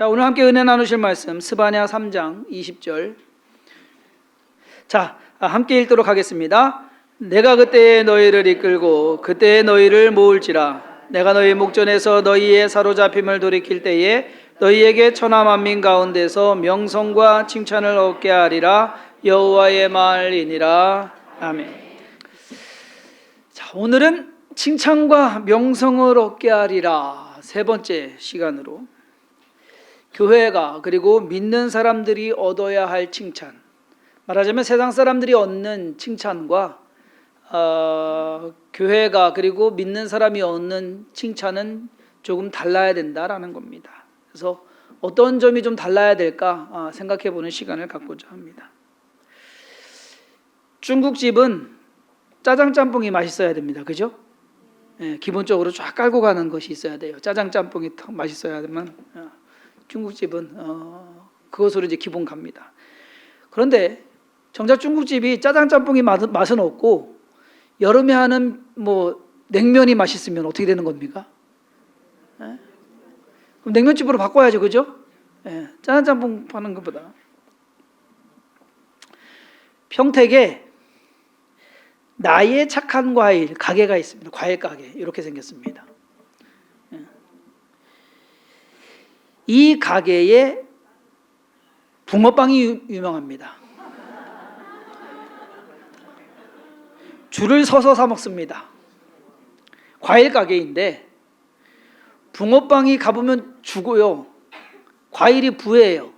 자, 오늘 함께 은혜 나누실 말씀 스바냐 3장 20절. 자, 함께 읽도록 하겠습니다. 내가 그때에 너희를 이끌고 그때에 너희를 모을지라. 내가 너희 목전에서 너희의 사로잡힘을 돌이킬 때에 너희에게 천하 만민 가운데서 명성과 칭찬을 얻게 하리라. 여호와의 말이니라. 아멘. 자, 오늘은 칭찬과 명성을 얻게 하리라. 세 번째 시간으로 교회가 그리고 믿는 사람들이 얻어야 할 칭찬, 말하자면 세상 사람들이 얻는 칭찬과 교회가 그리고 믿는 사람이 얻는 칭찬은 조금 달라야 된다라는 겁니다. 그래서 어떤 점이 좀 달라야 될까 생각해 보는 시간을 갖고자 합니다. 중국집은 짜장 짬뽕이 맛있어야 됩니다. 그죠? 예, 기본적으로 쫙 깔고 가는 것이 있어야 돼요. 짜장 짬뽕이 더 맛있어야 되면 중국집은 그것으로 이제 기본 갑니다. 그런데 정작 중국집이 짜장 짬뽕이 맛은 없고 여름에 하는 뭐 냉면이 맛있으면 어떻게 되는 겁니까? 예? 그럼 냉면집으로 바꿔야죠, 그죠? 예, 짜장 짬뽕 파는 것보다. 평택에 나의 착한 과일 가게가 있습니다. 과일 가게 이렇게 생겼습니다. 이 가게에 붕어빵이 유명합니다. 줄을 서서 사 먹습니다. 과일 가게인데 붕어빵이 가보면 주고요. 과일이 부해요.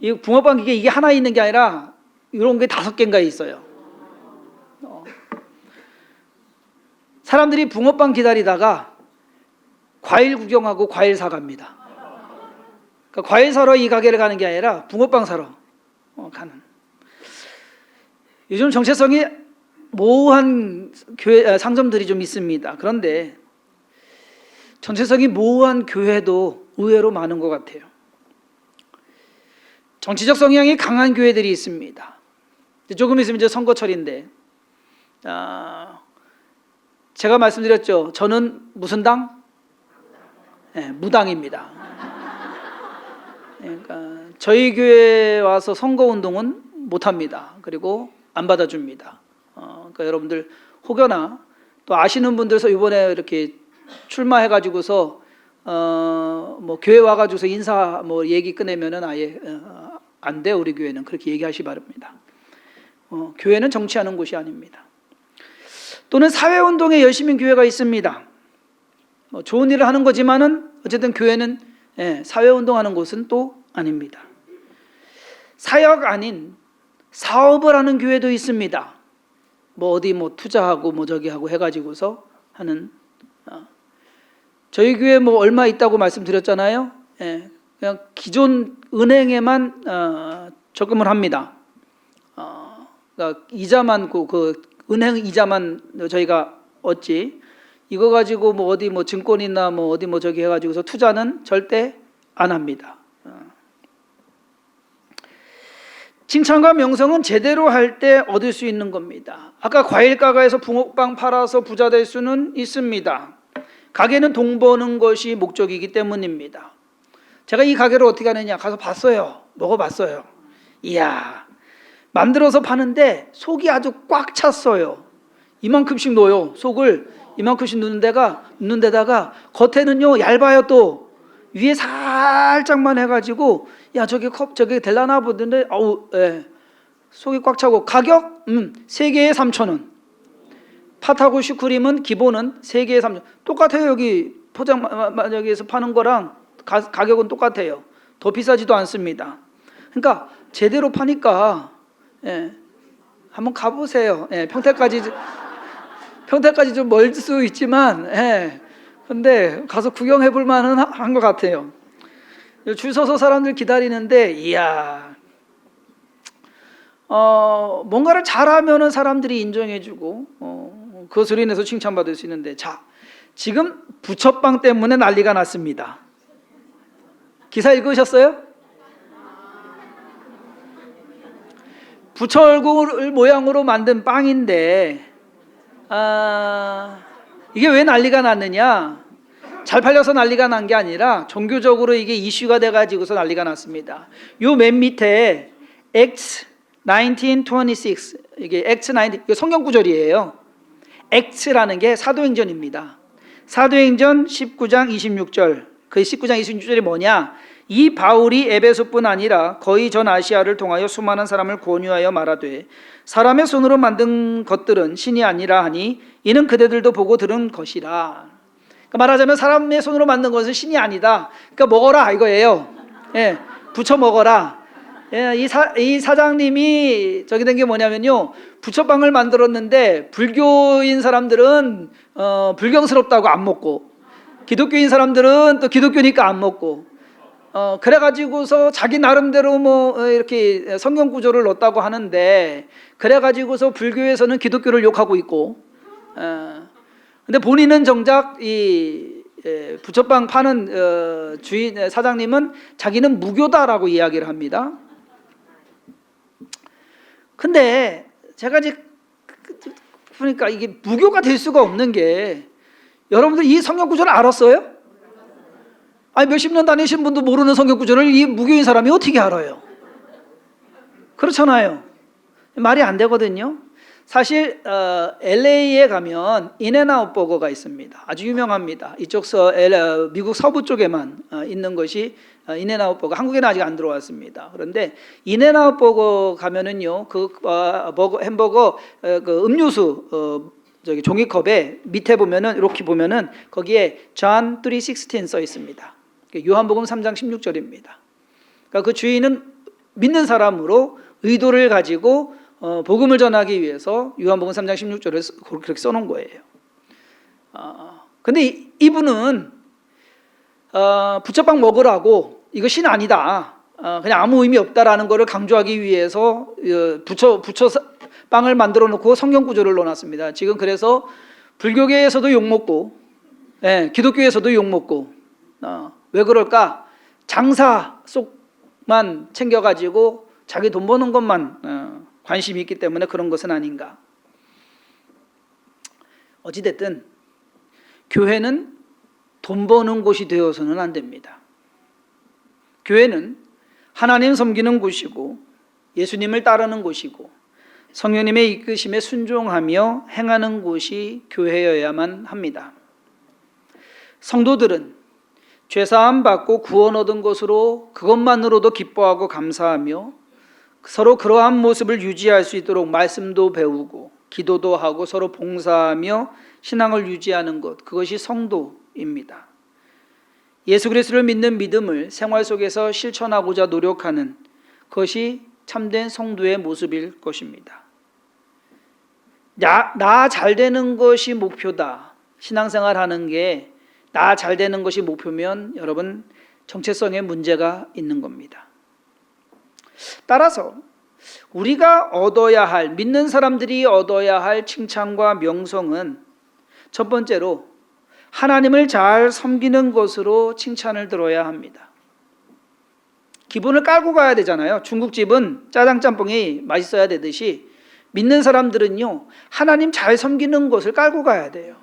이 붕어빵 이게 하나 있는 게 아니라 이런 게 5개인가 있어요. 사람들이 붕어빵 기다리다가 과일 구경하고 과일 사갑니다. 그러니까 과일 사러 이 가게를 가는 게 아니라 붕어빵 사러 가는. 요즘 정체성이 모호한 교회 상점들이 좀 있습니다. 그런데 정체성이 모호한 교회도 의외로 많은 것 같아요. 정치적 성향이 강한 교회들이 있습니다. 조금 있으면 이제 선거철인데, 제가 말씀드렸죠. 저는 무슨 당? 네, 무당입니다. 그러니까 저희 교회에 와서 선거운동은 못합니다. 그리고 안 받아줍니다. 그러니까 여러분들 혹여나 또 아시는 분들서 이번에 이렇게 출마해가지고서 뭐 교회 와가지고서 인사 뭐 얘기 꺼내면은 아예 안 돼, 우리 교회는. 그렇게 얘기하시 바랍니다. 교회는 정치하는 곳이 아닙니다. 또는 사회운동에 열심인 교회가 있습니다. 좋은 일을 하는 거지만은 어쨌든 교회는 사회운동하는 곳은 또 아닙니다. 사역 아닌 사업을 하는 교회도 있습니다. 뭐 어디 뭐 투자하고 뭐 저기 하고 해가지고서 하는. 저희 교회 뭐 얼마 있다고 말씀드렸잖아요. 그냥 기존 은행에만 적금을 합니다. 그러니까 이자만 그 은행 이자만 저희가 얻지. 이거 가지고 뭐 어디 뭐 증권이나 뭐 어디 뭐 저기 해가지고서 투자는 절대 안 합니다. 칭찬과 명성은 제대로 할 때 얻을 수 있는 겁니다. 아까 과일 가게에서 붕어빵 팔아서 부자 될 수는 있습니다. 가게는 돈 버는 것이 목적이기 때문입니다. 제가 이 가게를 어떻게 하느냐 가서 봤어요. 먹어봤어요. 이야, 만들어서 파는데 속이 아주 꽉 찼어요. 이만큼씩 넣어요. 속을 이만큼씩 넣는 데다가 겉에는요 얇아요. 또 위에 살짝만 해가지고 야 저게 될라나 보던데 속이 꽉 차고 가격 3개에 3,000원. 팥하고 슈크림은 기본은 3개에 3,000원. 똑같아요. 여기 여기에서 파는 거랑 가격은 똑같아요. 더 비싸지도 않습니다. 그러니까 제대로 파니까 한번 가보세요. 평택까지 좀 멀 수 있지만 근데 가서 구경해 볼 만은 한 것 같아요. 줄 서서 사람들 기다리는데 이야, 뭔가를 잘하면은 사람들이 인정해주고 그것으로 인해서 칭찬받을 수 있는데, 자, 지금 부처빵 때문에 난리가 났습니다. 기사 읽으셨어요? 부처 얼굴 모양으로 만든 빵인데 이게 왜 난리가 났느냐? 잘 팔려서 난리가 난 게 아니라 종교적으로 이게 이슈가 돼가지고서 난리가 났습니다. 요 맨 밑에 Acts 19:26 이게 Acts 19 이거 성경 구절이에요. Acts라는 게 사도행전입니다. 사도행전 19장 26절 그 19장 26절이 뭐냐? 이 바울이 에베소뿐 아니라 거의 전 아시아를 통하여 수많은 사람을 권유하여 말하되 사람의 손으로 만든 것들은 신이 아니라 하니 이는 그대들도 보고 들은 것이라. 그러니까 말하자면 사람의 손으로 만든 것은 신이 아니다. 그러니까 먹어라 이거예요. 예, 부쳐 먹어라. 예, 이 사장님이 저기 된 게 뭐냐면요, 부처빵을 만들었는데 불교인 사람들은 불경스럽다고 안 먹고, 기독교인 사람들은 또 기독교니까 안 먹고, 그래가지고서 자기 나름대로 뭐 이렇게 성경 구조를 넣었다고 하는데, 그래가지고서 불교에서는 기독교를 욕하고 있고, 근데 본인은 정작 이 부처빵 파는 주인 사장님은 자기는 무교다라고 이야기를 합니다. 근데 제가 이제 보니까 이게 무교가 될 수가 없는 게, 여러분들 이 성경 구조를 알았어요? 아니 몇십 년 다니신 분도 모르는 성경 구조를 이 무교인 사람이 어떻게 알아요? 그렇잖아요. 말이 안 되거든요. 사실 LA에 가면 인앤아웃 버거가 있습니다. 아주 유명합니다. 이쪽 미국 서부 쪽에만 있는 것이 인앤아웃 버거. 한국에는 아직 안 들어왔습니다. 그런데 인앤아웃 버거 가면은요, 그 햄버거 그 음료수 저기 종이컵에 밑에 보면은 이렇게 보면은 거기에 John 3:16 써 있습니다. 요한복음 3장 16절입니다. 그러니까 그 주인은 믿는 사람으로 의도를 가지고 복음을 전하기 위해서 요한복음 3장 16절을 그렇게 써놓은 거예요. 근데 이분은 부처빵 먹으라고 이거 신 아니다, 그냥 아무 의미 없다라는 것을 강조하기 위해서 부처빵을 만들어 놓고 성경 구조를 넣어놨습니다. 지금 그래서 불교계에서도 욕먹고, 기독교에서도 욕먹고, 왜 그럴까? 장사 속만 챙겨가지고 자기 돈 버는 것만 관심이 있기 때문에 그런 것은 아닌가. 어찌됐든 교회는 돈 버는 곳이 되어서는 안 됩니다. 교회는 하나님 섬기는 곳이고 예수님을 따르는 곳이고 성령님의 이끄심에 순종하며 행하는 곳이 교회여야만 합니다. 성도들은 죄사함 받고 구원 얻은 것으로 그것만으로도 기뻐하고 감사하며 서로 그러한 모습을 유지할 수 있도록 말씀도 배우고 기도도 하고 서로 봉사하며 신앙을 유지하는 것, 그것이 성도입니다. 예수 그리스도를 믿는 믿음을 생활 속에서 실천하고자 노력하는 것이 참된 성도의 모습일 것입니다. 나 잘 되는 것이 목표다. 신앙생활 하는 게 나 잘 되는 것이 목표면 여러분 정체성에 문제가 있는 겁니다. 따라서 우리가 얻어야 할, 믿는 사람들이 얻어야 할 칭찬과 명성은 첫 번째로 하나님을 잘 섬기는 것으로 칭찬을 들어야 합니다. 기본을 깔고 가야 되잖아요. 중국집은 짜장 짬뽕이 맛있어야 되듯이 믿는 사람들은요, 하나님 잘 섬기는 것을 깔고 가야 돼요.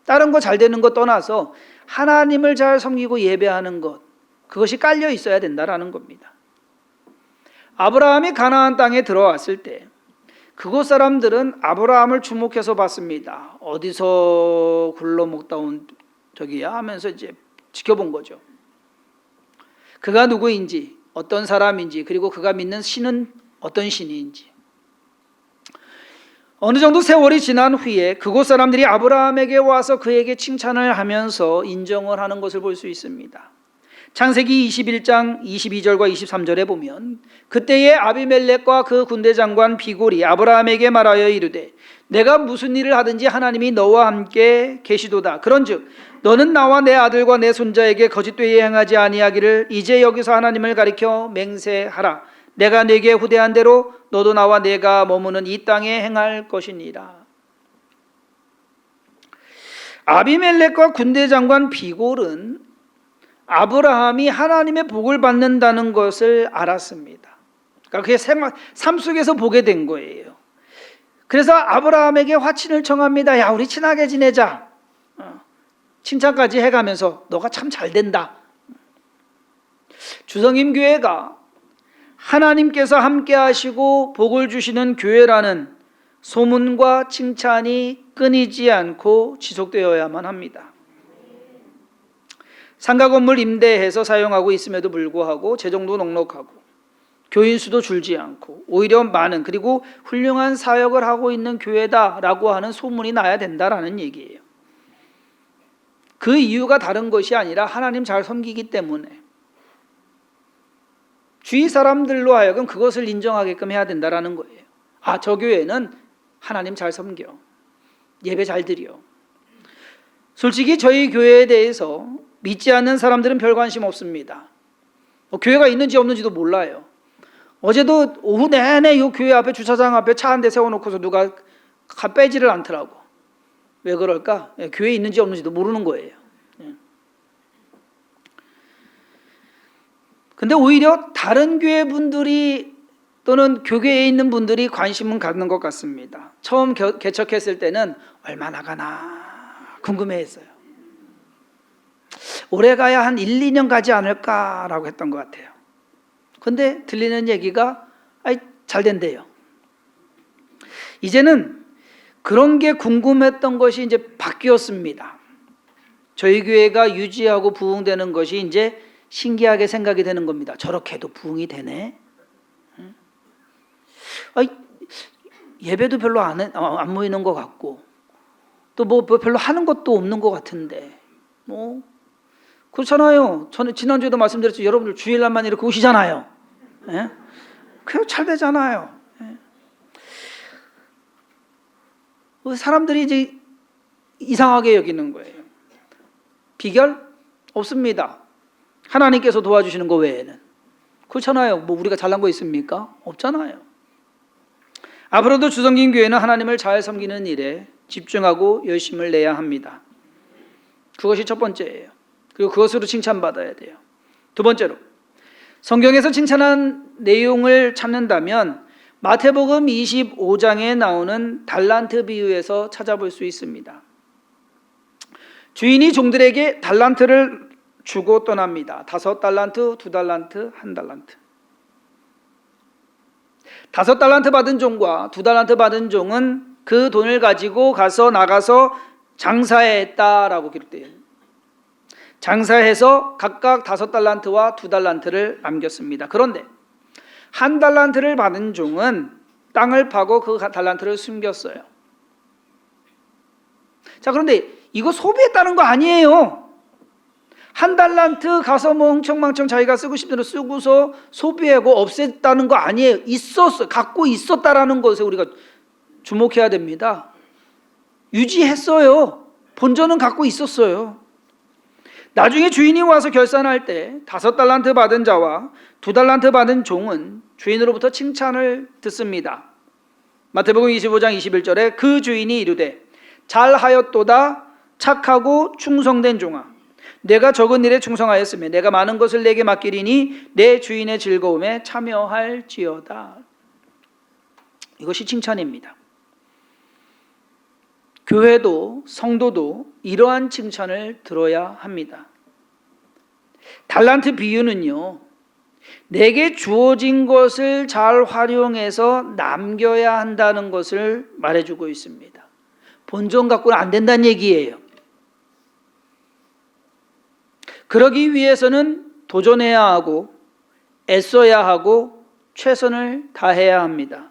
다른 거 잘 되는 거 떠나서 하나님을 잘 섬기고 예배하는 것, 그것이 깔려 있어야 된다라는 겁니다. 아브라함이 가나안 땅에 들어왔을 때 그곳 사람들은 아브라함을 주목해서 봤습니다. 어디서 굴러먹다 온 저기야 하면서 이제 지켜본 거죠. 그가 누구인지, 어떤 사람인지, 그리고 그가 믿는 신은 어떤 신인지. 어느 정도 세월이 지난 후에 그곳 사람들이 아브라함에게 와서 그에게 칭찬을 하면서 인정을 하는 것을 볼 수 있습니다. 창세기 21장 22절과 23절에 보면 그때에 아비멜렉과 그 군대 장관 비골이 아브라함에게 말하여 이르되 내가 무슨 일을 하든지 하나님이 너와 함께 계시도다. 그런즉 너는 나와 내 아들과 내 손자에게 거짓되이 행하지 아니하기를 이제 여기서 하나님을 가리켜 맹세하라. 내가 네게 후대한 대로 너도 나와 내가 머무는 이 땅에 행할 것이니라. 아비멜렉과 군대 장관 비골은 아브라함이 하나님의 복을 받는다는 것을 알았습니다. 그러니까 그게 삶 속에서 보게 된 거예요. 그래서 아브라함에게 화친을 청합니다. 야, 우리 친하게 지내자. 칭찬까지 해가면서 너가 참 잘 된다. 주성임 교회가 하나님께서 함께 하시고 복을 주시는 교회라는 소문과 칭찬이 끊이지 않고 지속되어야만 합니다. 상가 건물 임대해서 사용하고 있음에도 불구하고 재정도 넉넉하고 교인 수도 줄지 않고 오히려 많은 그리고 훌륭한 사역을 하고 있는 교회다라고 하는 소문이 나야 된다라는 얘기예요. 그 이유가 다른 것이 아니라 하나님 잘 섬기기 때문에 주위 사람들로 하여금 그것을 인정하게끔 해야 된다라는 거예요. 아, 저 교회는 하나님 잘 섬겨. 예배 잘 드려. 솔직히 저희 교회에 대해서 믿지 않는 사람들은 별 관심 없습니다. 교회가 있는지 없는지도 몰라요. 어제도 오후 내내 이 교회 앞에 주차장 앞에 차 한 대 세워놓고서 누가 빼지를 않더라고. 왜 그럴까? 교회에 있는지 없는지도 모르는 거예요. 근데 오히려 다른 교회 분들이 또는 교계에 있는 분들이 관심은 갖는 것 같습니다. 처음 개척했을 때는 얼마나 가나 궁금해했어요. 오래 가야 한 1, 2년 가지 않을까라고 했던 것 같아요. 근데 들리는 얘기가 잘 된대요. 이제는 그런 게 궁금했던 것이 이제 바뀌었습니다. 저희 교회가 유지하고 부흥되는 것이 이제 신기하게 생각이 되는 겁니다. 저렇게 해도 부흥이 되네. 예배도 별로 안 모이는 것 같고 또 뭐 별로 하는 것도 없는 것 같은데 그렇잖아요. 저는 지난주에도 말씀드렸죠. 여러분들 주일날만 이렇게 오시잖아요. 예? 그래도 잘 되잖아요. 예? 사람들이 이제 이상하게 여기는 거예요. 비결? 없습니다. 하나님께서 도와주시는 거 외에는. 그렇잖아요. 뭐 우리가 잘난 거 있습니까? 없잖아요. 앞으로도 주성긴 교회는 하나님을 잘 섬기는 일에 집중하고 열심을 내야 합니다. 그것이 첫 번째예요. 그리고 그것으로 칭찬받아야 돼요. 두 번째로, 성경에서 칭찬한 내용을 찾는다면 마태복음 25장에 나오는 달란트 비유에서 찾아볼 수 있습니다. 주인이 종들에게 달란트를 주고 떠납니다. 5달란트, 2달란트, 1달란트. 5달란트 받은 종과 2달란트 받은 종은 그 돈을 가지고 나가서 장사했다라고 기록되어 있습니다. 장사해서 각각 5달란트와 2달란트를 남겼습니다. 그런데 1달란트를 받은 종은 땅을 파고 그 달란트를 숨겼어요. 자, 그런데 이거 소비했다는 거 아니에요. 1달란트 가서 뭐 흥청망청 자기가 쓰고 싶은 대로 쓰고서 소비하고 없앴다는 거 아니에요. 있었어. 갖고 있었다라는 것에 우리가 주목해야 됩니다. 유지했어요. 본전은 갖고 있었어요. 나중에 주인이 와서 결산할 때 5달란트 받은 자와 2달란트 받은 종은 주인으로부터 칭찬을 듣습니다. 마태복음 25장 21절에 그 주인이 이르되 잘하였도다 착하고 충성된 종아, 내가 적은 일에 충성하였으며 내가 많은 것을 내게 맡기리니 내 주인의 즐거움에 참여할지어다. 이것이 칭찬입니다. 교회도 성도도 이러한 칭찬을 들어야 합니다. 달란트 비유는요, 내게 주어진 것을 잘 활용해서 남겨야 한다는 것을 말해주고 있습니다. 본전 갖고는 안 된다는 얘기예요. 그러기 위해서는 도전해야 하고 애써야 하고 최선을 다해야 합니다.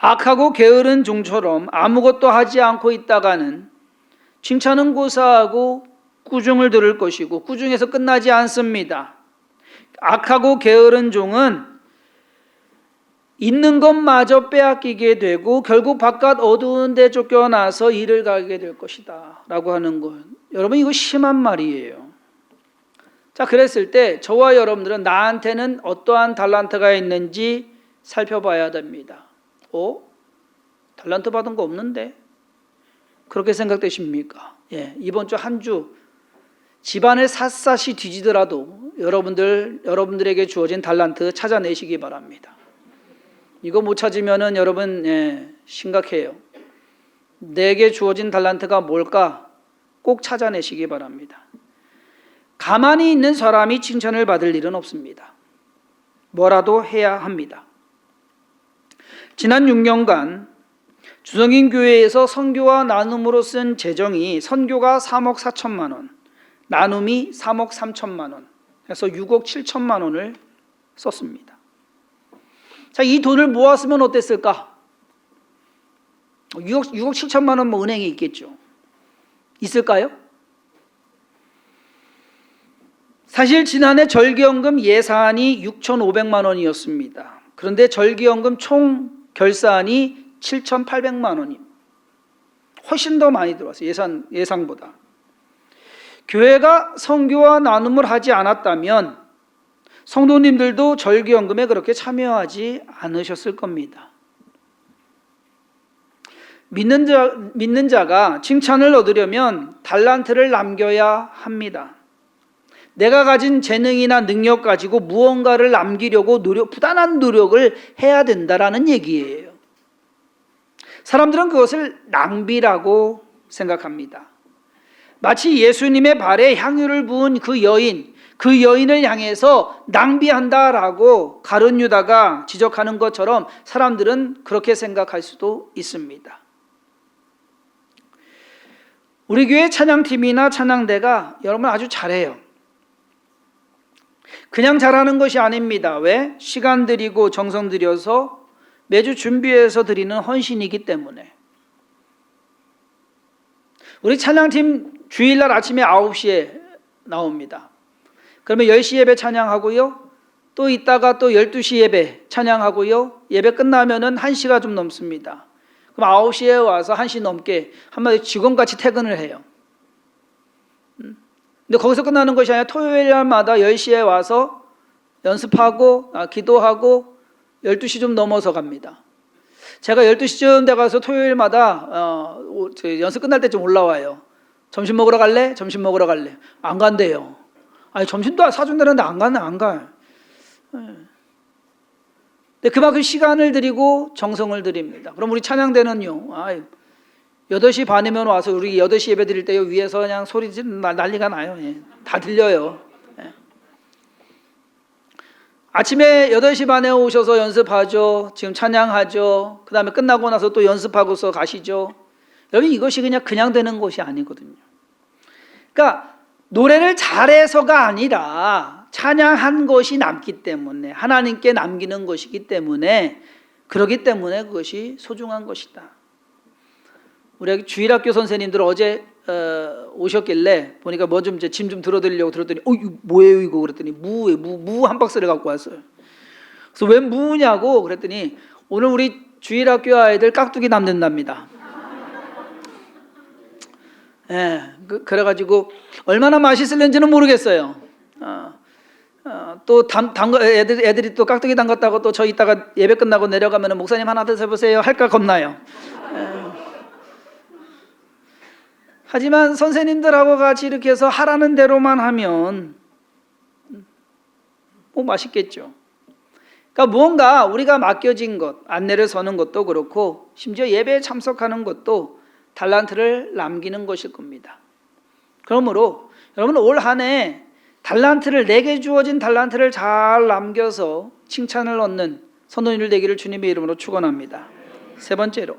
악하고 게으른 종처럼 아무것도 하지 않고 있다가는 칭찬은 고사하고 꾸중을 들을 것이고 꾸중에서 끝나지 않습니다. 악하고 게으른 종은 있는 것마저 빼앗기게 되고 결국 바깥 어두운 데 쫓겨나서 일을 가게 될 것이다 라고 하는 것, 여러분 이거 심한 말이에요. 자, 그랬을 때 저와 여러분들은 나한테는 어떠한 달란트가 있는지 살펴봐야 됩니다. 달란트 받은 거 없는데? 그렇게 생각되십니까? 예, 이번 주 한 주 집안을 샅샅이 뒤지더라도 여러분들에게 주어진 달란트 찾아내시기 바랍니다. 이거 못 찾으면은 여러분 심각해요. 내게 주어진 달란트가 뭘까? 꼭 찾아내시기 바랍니다. 가만히 있는 사람이 칭찬을 받을 일은 없습니다. 뭐라도 해야 합니다. 지난 6년간 주성인 교회에서 선교와 나눔으로 쓴 재정이 선교가 3억 4천만 원, 나눔이 3억 3천만 원, 해서 6억 7천만 원을 썼습니다. 자, 이 돈을 모았으면 어땠을까? 6억 7천만 원 뭐 은행에 있겠죠. 있을까요? 사실 지난해 절기연금 예산이 6,500만 원이었습니다. 그런데 절기연금 총 결산이 7,800만 원입니다. 훨씬 더 많이 들어왔어요. 예상보다. 교회가 선교와 나눔을 하지 않았다면 성도님들도 절기연금에 그렇게 참여하지 않으셨을 겁니다. 믿는 자가 칭찬을 얻으려면 달란트를 남겨야 합니다. 내가 가진 재능이나 능력 가지고 무언가를 남기려고 부단한 노력을 해야 된다라는 얘기예요. 사람들은 그것을 낭비라고 생각합니다. 마치 예수님의 발에 향유를 부은 그 여인을 향해서 낭비한다라고 가룟 유다가 지적하는 것처럼 사람들은 그렇게 생각할 수도 있습니다. 우리 교회 찬양팀이나 찬양대가 여러분 아주 잘해요. 그냥 잘하는 것이 아닙니다. 왜? 시간 들이고 정성 들여서 매주 준비해서 드리는 헌신이기 때문에. 우리 찬양팀 주일날 아침에 9시에 나옵니다. 그러면 10시 예배 찬양하고요. 또 이따가 또 12시 예배 찬양하고요. 예배 끝나면은 1시가 좀 넘습니다. 그럼 9시에 와서 1시 넘게 한마디로 직원같이 퇴근을 해요. 근데 거기서 끝나는 것이 아니라 토요일마다 10시에 와서 연습하고 기도하고 12시 좀 넘어서 갑니다. 제가 12시쯤 돼가서 토요일마다 연습 끝날 때쯤 올라와요. 점심 먹으러 갈래? 점심 먹으러 갈래? 안 간대요. 아니 점심도 사준다는데 안 가. 근데 그만큼 시간을 드리고 정성을 드립니다. 그럼 우리 찬양대는요. 8시 반이면 와서 우리 8시 예배 드릴 때요. 위에서 그냥 소리 난리가 나요. 다 들려요. 아침에 8시 반에 오셔서 연습하죠. 지금 찬양하죠. 그 다음에 끝나고 나서 또 연습하고서 가시죠. 여러분 이것이 그냥 되는 것이 아니거든요. 그러니까 노래를 잘해서가 아니라 찬양한 것이 남기 때문에 하나님께 남기는 것이기 때문에 그러기 때문에 그것이 소중한 것이다. 우리 주일학교 선생님들 어제 오셨길래 보니까 뭐 좀 짐 좀 들어드리려고 들었더니 이거 뭐예요 이거 그랬더니 무 한 박스를 갖고 왔어요. 그래서 왜 무냐고 그랬더니 오늘 우리 주일학교 아이들 깍두기 남는답니다. 그래가지고 얼마나 맛있을는지는 모르겠어요. 또 애들이 또 깍두기 담갔다고 또 저 이따가 예배 끝나고 내려가면 목사님 하나 드셔보세요 할까 겁나요. 하지만 선생님들하고 같이 이렇게 해서 하라는 대로만 하면 맛있겠죠. 그러니까 무언가 우리가 맡겨진 것, 안내를 서는 것도 그렇고 심지어 예배에 참석하는 것도 달란트를 남기는 것일 겁니다. 그러므로 여러분 올 한 해 달란트를 내게 주어진 달란트를 잘 남겨서 칭찬을 얻는 선도인들 되기를 주님의 이름으로 축원합니다. 세 번째로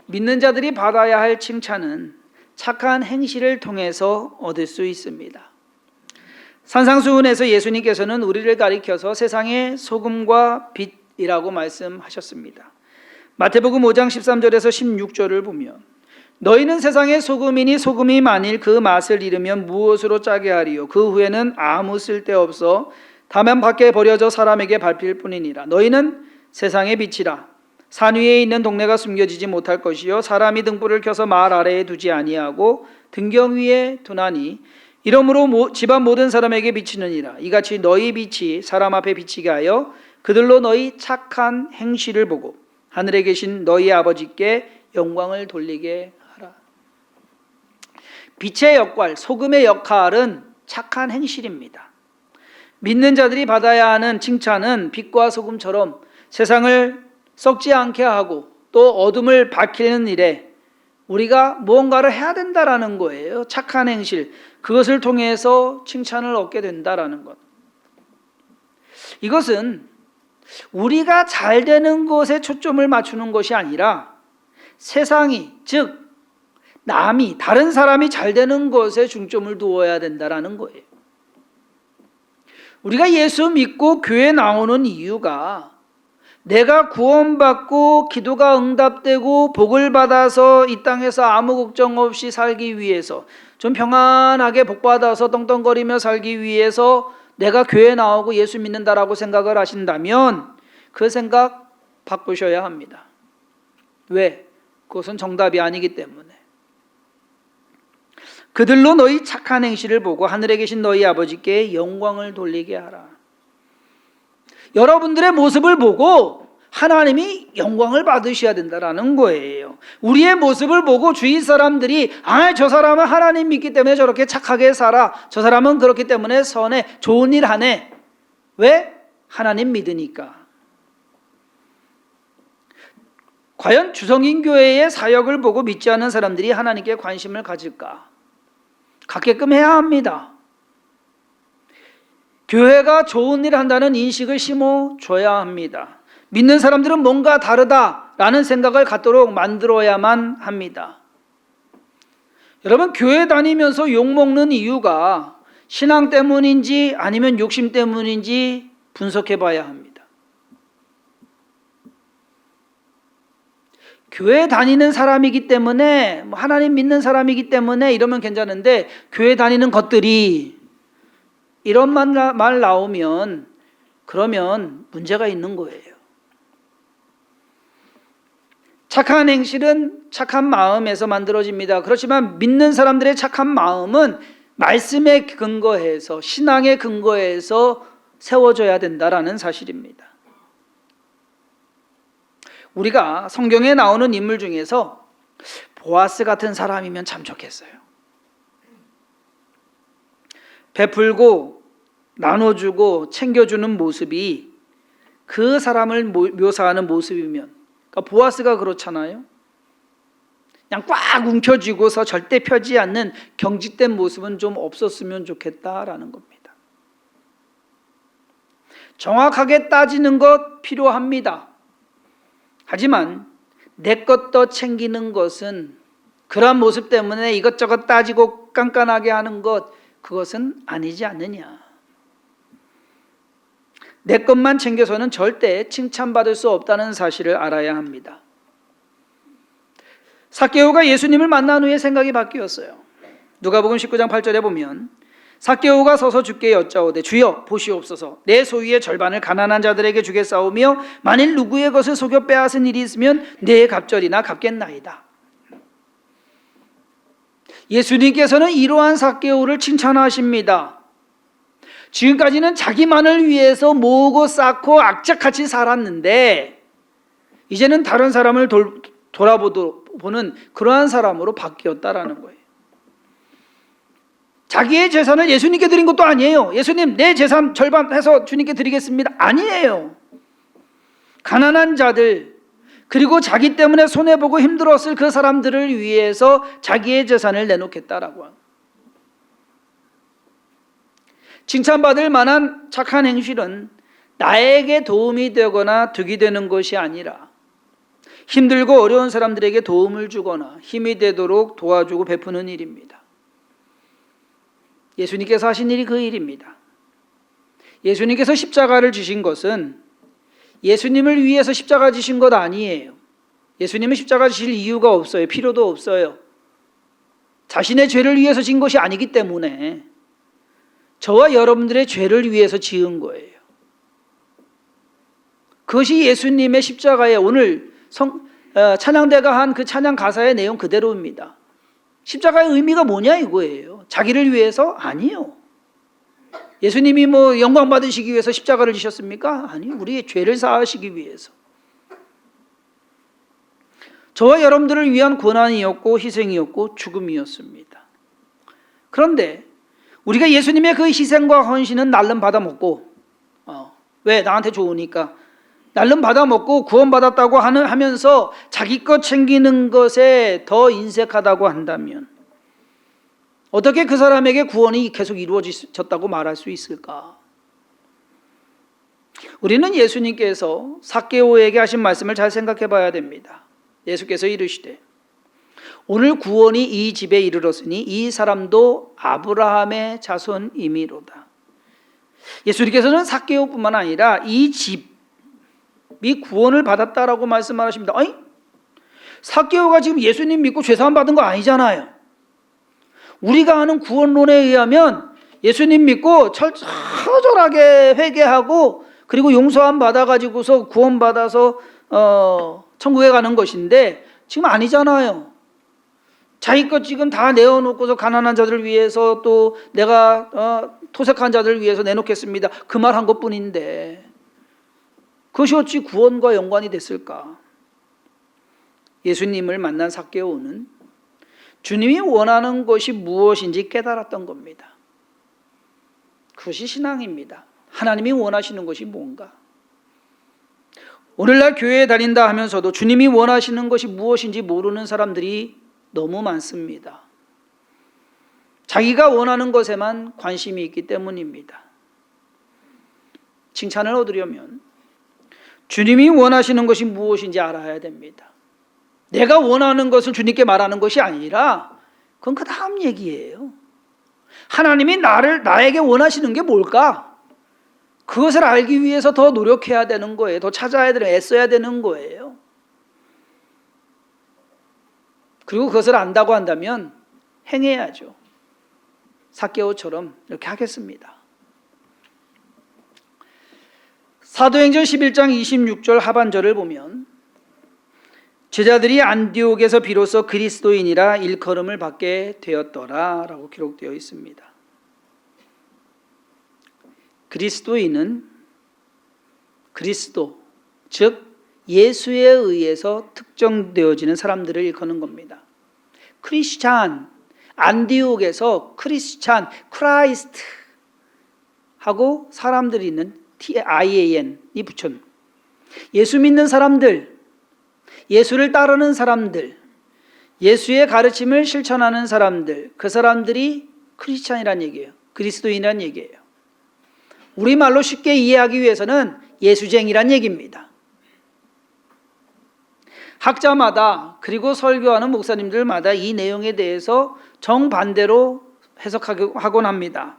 믿는 자들이 받아야 할 칭찬은 착한 행실을 통해서 얻을 수 있습니다. 산상수훈에서 예수님께서는 우리를 가리켜서 세상의 소금과 빛이라고 말씀하셨습니다. 마태복음 5장 13절에서 16절을 보면 너희는 세상의 소금이니 소금이 만일 그 맛을 잃으면 무엇으로 짜게 하리요 그 후에는 아무 쓸데없어 다만 밖에 버려져 사람에게 밟힐 뿐이니라. 너희는 세상의 빛이라. 산 위에 있는 동네가 숨겨지지 못할 것이요 사람이 등불을 켜서 말 아래에 두지 아니하고 등경 위에 두나니 이러므로 집안 모든 사람에게 비치느니라. 이같이 너희 빛이 사람 앞에 비치게 하여 그들로 너희 착한 행실을 보고 하늘에 계신 너희 아버지께 영광을 돌리게 하라. 빛의 역할, 소금의 역할은 착한 행실입니다. 믿는 자들이 받아야 하는 칭찬은 빛과 소금처럼 세상을 썩지 않게 하고 또 어둠을 밝히는 일에 우리가 무언가를 해야 된다라는 거예요. 착한 행실, 그것을 통해서 칭찬을 얻게 된다라는 것. 이것은 우리가 잘 되는 것에 초점을 맞추는 것이 아니라 세상이, 즉 남이, 다른 사람이 잘 되는 것에 중점을 두어야 된다라는 거예요. 우리가 예수 믿고 교회 나오는 이유가 내가 구원받고 기도가 응답되고 복을 받아서 이 땅에서 아무 걱정 없이 살기 위해서, 좀 평안하게 복받아서 떵떵거리며 살기 위해서 내가 교회 나오고 예수 믿는다라고 생각을 하신다면 그 생각 바꾸셔야 합니다. 왜? 그것은 정답이 아니기 때문에. 그들로 너희 착한 행실을 보고 하늘에 계신 너희 아버지께 영광을 돌리게 하라. 여러분들의 모습을 보고 하나님이 영광을 받으셔야 된다라는 거예요. 우리의 모습을 보고 주위 사람들이 저 사람은 하나님 믿기 때문에 저렇게 착하게 살아, 저 사람은 그렇기 때문에 선해, 좋은 일 하네. 왜? 하나님 믿으니까. 과연 주성인교회의 사역을 보고 믿지 않는 사람들이 하나님께 관심을 가질까? 갖게끔 해야 합니다. 교회가 좋은 일을 한다는 인식을 심어줘야 합니다. 믿는 사람들은 뭔가 다르다라는 생각을 갖도록 만들어야만 합니다. 여러분, 교회 다니면서 욕먹는 이유가 신앙 때문인지 아니면 욕심 때문인지 분석해 봐야 합니다. 교회 다니는 사람이기 때문에, 하나님 믿는 사람이기 때문에 이러면 괜찮은데, 교회 다니는 것들이 이런 말 나오면 그러면 문제가 있는 거예요. 착한 행실은 착한 마음에서 만들어집니다. 그렇지만 믿는 사람들의 착한 마음은 말씀에 근거해서, 신앙에 근거해서 세워져야 된다라는 사실입니다. 우리가 성경에 나오는 인물 중에서 보아스 같은 사람이면 참 좋겠어요. 베풀고 나눠주고 챙겨주는 모습이 그 사람을 묘사하는 모습이면, 그러니까 보아스가 그렇잖아요. 그냥 꽉 움켜쥐고서 절대 펴지 않는 경직된 모습은 좀 없었으면 좋겠다라는 겁니다. 정확하게 따지는 것 필요합니다. 하지만 내 것도 챙기는 것은, 그런 모습 때문에 이것저것 따지고 깐깐하게 하는 것, 그것은 아니지 않느냐. 내 것만 챙겨서는 절대 칭찬받을 수 없다는 사실을 알아야 합니다. 삭개오가 예수님을 만난 후에 생각이 바뀌었어요. 누가복음 19장 8절에 보면 삭개오가 서서 주께 여짜오되 주여 보시옵소서, 내 소유의 절반을 가난한 자들에게 주겠사오며 만일 누구의 것을 속여 빼앗은 일이 있으면 내 갑절이나 갚겠나이다. 예수님께서는 이러한 삭개오를 칭찬하십니다. 지금까지는 자기만을 위해서 모으고 쌓고 악착같이 살았는데 이제는 다른 사람을 돌아보는 그러한 사람으로 바뀌었다라는 거예요. 자기의 재산을 예수님께 드린 것도 아니에요. 예수님, 내 재산 절반 해서 주님께 드리겠습니다. 아니에요. 가난한 자들, 그리고 자기 때문에 손해보고 힘들었을 그 사람들을 위해서 자기의 재산을 내놓겠다라고 합니다. 칭찬받을 만한 착한 행실은 나에게 도움이 되거나 득이 되는 것이 아니라 힘들고 어려운 사람들에게 도움을 주거나 힘이 되도록 도와주고 베푸는 일입니다. 예수님께서 하신 일이 그 일입니다. 예수님께서 십자가를 지신 것은 예수님을 위해서 십자가 지신 것 아니에요. 예수님은 십자가 지실 이유가 없어요. 필요도 없어요. 자신의 죄를 위해서 진 것이 아니기 때문에 저와 여러분들의 죄를 위해서 지은 거예요. 그것이 예수님의 십자가의, 오늘 찬양대가 한 그 찬양 가사의 내용 그대로입니다. 십자가의 의미가 뭐냐 이거예요. 자기를 위해서? 아니요. 예수님이 영광 받으시기 위해서 십자가를 지셨습니까? 아니요. 우리의 죄를 사하시기 위해서. 저와 여러분들을 위한 고난이었고 희생이었고 죽음이었습니다. 그런데 우리가 예수님의 그 희생과 헌신은 날름 받아먹고 왜? 나한테 좋으니까, 날름 받아먹고 구원받았다고 하면서 자기 것 챙기는 것에 더 인색하다고 한다면 어떻게 그 사람에게 구원이 계속 이루어졌다고 말할 수 있을까? 우리는 예수님께서 삭개오에게 하신 말씀을 잘 생각해 봐야 됩니다. 예수께서 이르시되 오늘 구원이 이 집에 이르렀으니 이 사람도 아브라함의 자손이미로다. 예수님께서는 삭개오뿐만 아니라 이 집이 구원을 받았다라고 말씀하십니다. 아니, 삭개오가 지금 예수님 믿고 죄사함 받은 거 아니잖아요. 우리가 아는 구원론에 의하면 예수님 믿고 처절하게 회개하고 그리고 용서함 받아가지고서 구원받아서 천국에 가는 것인데 지금 아니잖아요. 자기 것 지금 다 내어놓고서 가난한 자들을 위해서 또 내가 토색한 자들을 위해서 내놓겠습니다. 그 말 한 것뿐인데 그것이 어찌 구원과 연관이 됐을까? 예수님을 만난 삭개오는 주님이 원하는 것이 무엇인지 깨달았던 겁니다. 그것이 신앙입니다. 하나님이 원하시는 것이 뭔가? 오늘날 교회에 다닌다 하면서도 주님이 원하시는 것이 무엇인지 모르는 사람들이 너무 많습니다. 자기가 원하는 것에만 관심이 있기 때문입니다. 칭찬을 얻으려면 주님이 원하시는 것이 무엇인지 알아야 됩니다. 내가 원하는 것을 주님께 말하는 것이 아니라 그건 그 다음 얘기예요. 하나님이 나에게 원하시는 게 뭘까? 그것을 알기 위해서 더 노력해야 되는 거예요. 더 찾아야 되는, 애써야 되는 거예요. 그리고 그것을 안다고 한다면 행해야죠. 삭개오처럼 이렇게 하겠습니다. 사도행전 11장 26절 하반절을 보면 제자들이 안디옥에서 비로소 그리스도인이라 일컬음을 받게 되었더라 라고 기록되어 있습니다. 그리스도인은 그리스도, 즉 예수에 의해서 특정되어지는 사람들을 일컫는 겁니다. 크리스찬, 안디옥에서 크리스찬, 크라이스트 하고 사람들이 있는 IAN이 붙였는 예수 믿는 사람들, 예수를 따르는 사람들, 예수의 가르침을 실천하는 사람들, 그 사람들이 크리스찬이란 얘기예요. 그리스도인이란 얘기예요. 우리말로 쉽게 이해하기 위해서는 예수쟁이란 얘기입니다. 학자마다 그리고 설교하는 목사님들마다 이 내용에 대해서 정반대로 해석하곤 합니다.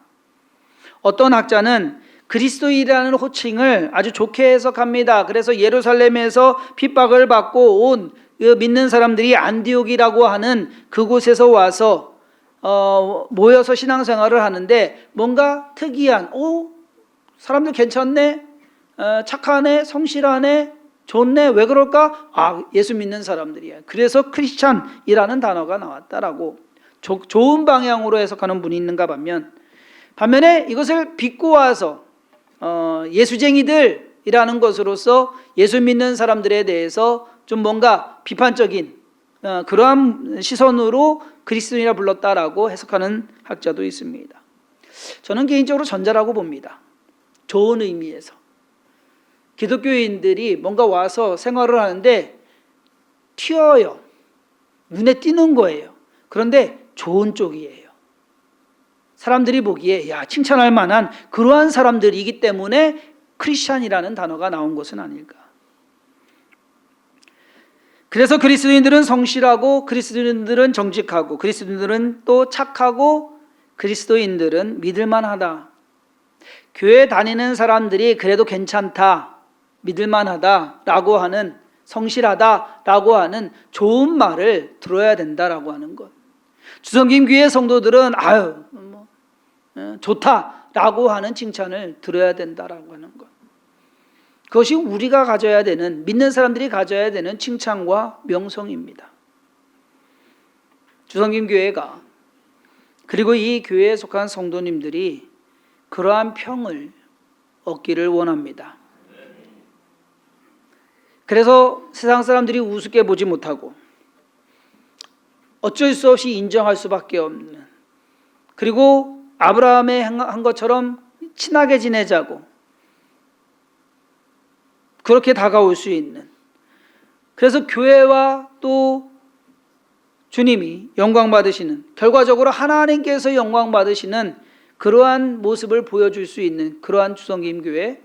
어떤 학자는 그리스도인이라는 호칭을 아주 좋게 해석합니다. 그래서 예루살렘에서 핍박을 받고 온 믿는 사람들이 안디옥이라고 하는 그곳에서 와서 모여서 신앙생활을 하는데 뭔가 특이한 사람들 괜찮네, 착하네, 성실하네, 좋네, 왜 그럴까? 예수 믿는 사람들이야. 그래서 크리스찬이라는 단어가 나왔다라고 좋은 방향으로 해석하는 분이 있는가 반면에 이것을 비꼬아서 예수쟁이들이라는 것으로서 예수 믿는 사람들에 대해서 좀 뭔가 비판적인 그러한 시선으로 그리스도인이라 불렀다라고 해석하는 학자도 있습니다. 저는 개인적으로 전자라고 봅니다. 좋은 의미에서 기독교인들이 뭔가 와서 생활을 하는데 튀어요. 눈에 띄는 거예요. 그런데 좋은 쪽이에요. 사람들이 보기에 칭찬할 만한 그러한 사람들이기 때문에 크리스찬이라는 단어가 나온 것은 아닐까. 그래서 그리스도인들은 성실하고 그리스도인들은 정직하고 그리스도인들은 또 착하고 그리스도인들은 믿을만하다. 교회 다니는 사람들이 그래도 괜찮다, 믿을만하다라고 하는, 성실하다라고 하는 좋은 말을 들어야 된다라고 하는 것. 주성김 교회 성도들은 좋다라고 하는 칭찬을 들어야 된다라고 하는 것. 그것이 우리가 가져야 되는, 믿는 사람들이 가져야 되는 칭찬과 명성입니다. 주성김 교회가 그리고 이 교회에 속한 성도님들이 그러한 평을 얻기를 원합니다. 그래서 세상 사람들이 우습게 보지 못하고 어쩔 수 없이 인정할 수밖에 없는, 그리고 아브라함의 한 것처럼 친하게 지내자고 그렇게 다가올 수 있는, 그래서 교회와 또 주님이 영광 받으시는, 결과적으로 하나님께서 영광 받으시는 그러한 모습을 보여줄 수 있는 그러한 주성김교회,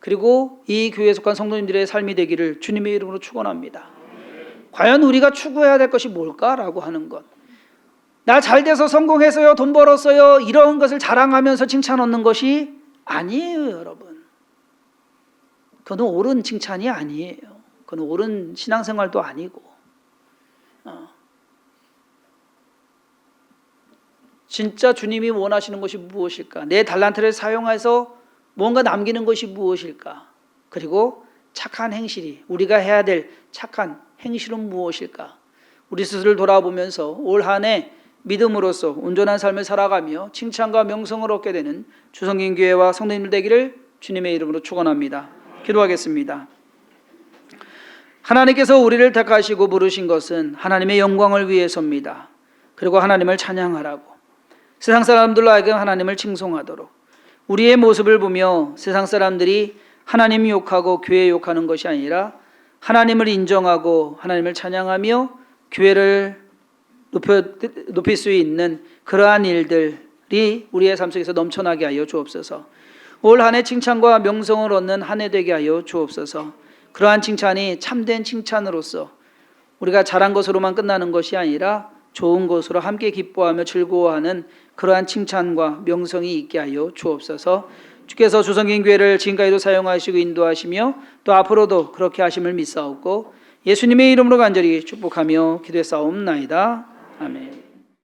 그리고 이 교회에 속한 성도님들의 삶이 되기를 주님의 이름으로 축원합니다. 과연 우리가 추구해야 될 것이 뭘까라고 하는 것, 나 잘돼서 성공했어요, 돈 벌었어요, 이런 것을 자랑하면서 칭찬 얻는 것이 아니에요. 여러분, 그건 옳은 칭찬이 아니에요. 그건 옳은 신앙생활도 아니고, 진짜 주님이 원하시는 것이 무엇일까? 내 달란트를 사용해서 뭔가 남기는 것이 무엇일까? 그리고 착한 행실이, 우리가 해야 될 착한 행실은 무엇일까? 우리 스스로를 돌아보면서 올 한 해 믿음으로써 온전한 삶을 살아가며 칭찬과 명성을 얻게 되는 주성김교회와 성도님들 되기를 주님의 이름으로 축원합니다. 기도하겠습니다. 하나님께서 우리를 택하시고 부르신 것은 하나님의 영광을 위해서입니다. 그리고 하나님을 찬양하라고, 세상 사람들로 하여금 하나님을 칭송하도록, 우리의 모습을 보며 세상 사람들이 하나님 욕하고 교회 욕하는 것이 아니라 하나님을 인정하고 하나님을 찬양하며 교회를 높일 수 있는 그러한 일들이 우리의 삶 속에서 넘쳐나게 하여 주옵소서. 올 한 해 칭찬과 명성을 얻는 한 해 되게 하여 주옵소서. 그러한 칭찬이 참된 칭찬으로서 우리가 잘한 것으로만 끝나는 것이 아니라 좋은 것으로 함께 기뻐하며 즐거워하는 그러한 칭찬과 명성이 있게 하여 주옵소서. 주께서 주성김교회를 지금까지도 사용하시고 인도하시며 또 앞으로도 그렇게 하심을 믿사옵고 예수님의 이름으로 간절히 축복하며 기도했사옵나이다. 아멘.